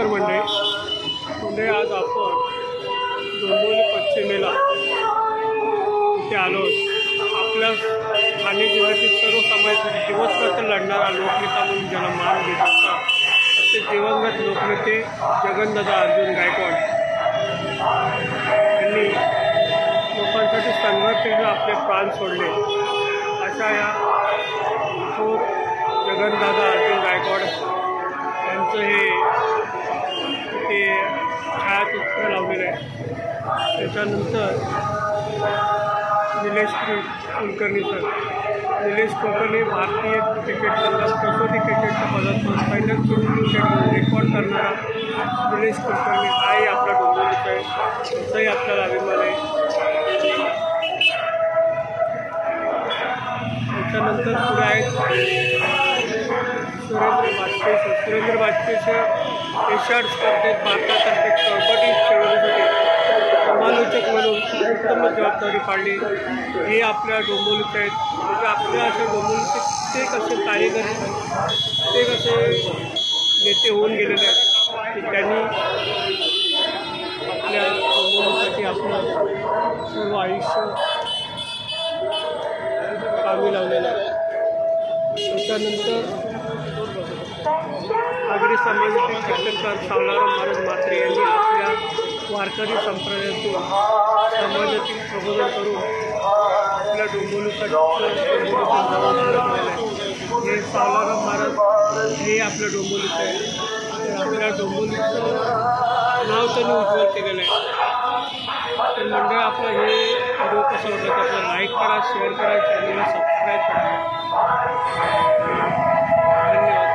नमस्कार मंडळी. आज आपण डोंबिवली पश्चिमेला इथे आलो. आपल्या ठाणे जिल्ह्यातील सर्व समाजासाठी दिवसरात्र लढणारा लोकनेता म्हणून ज्याला मान देत होता असे दिवंगत लोकनेते जगनदादा अर्जुन गायकवाड यांनी लोकांसाठी संघर्ष करून आपले प्राण सोडले. अशा या थोर जगनदादा अर्जुन गायकवाड यांचं हे छायाचित्र लावलेलं आहे. त्याच्यानंतर निलेश कुलकर्णी कुलकर्णी भारतीय क्रिकेट संघात कसोटी क्रिकेटच्या पदात पहिल्याच क्रिकेट रेकॉर्ड करणारा निलेश कुलकर्णी हाही आपला डोंबिवलीचा आहे. त्याचाही आपल्याला अभिमान आहे. त्याच्यानंतर पुढे आहेत सुरेंद्र वाजपेयीच्या एशियाड स्पर्धेत भारतातर्फे कबड्डी खेळवण्यासाठी समालोचक म्हणून उत्तम जबाबदारी पाडली. हे आपल्या डोंबिवलीचे आहेत. म्हणजे आपल्या अशा डोंबिवलीचे ते कसे कारीगर ते कसे नेते होऊन गेलेले आहेत की त्यांनी आपल्या डोंबिवलीसाठी आपलं सर्व आयुष्य कामी लावलेलं आहे. त्याच्यानंतर आगरी समाजातील कीर्तनकार सावलाराम महाराज म्हात्रे यांनी आपल्या वारकरी संप्रदायातून समाजातील प्रबोधन करून आपल्या डोंबिवलीसाठी केलेलं आहे. हे सावलाराम महाराज हे आपल्या डोंबिवलीचं आहे. आपल्या डोंबिवलीचं नाव त्यांनी उज्ज्वल केलेलं आहे. तर मंडळ आपलं हे व्हिडिओ कसं वाटलं तर आपलं लाईक करा, शेअर करा, चॅनलला सबस्क्राईब करा. धन्यवाद.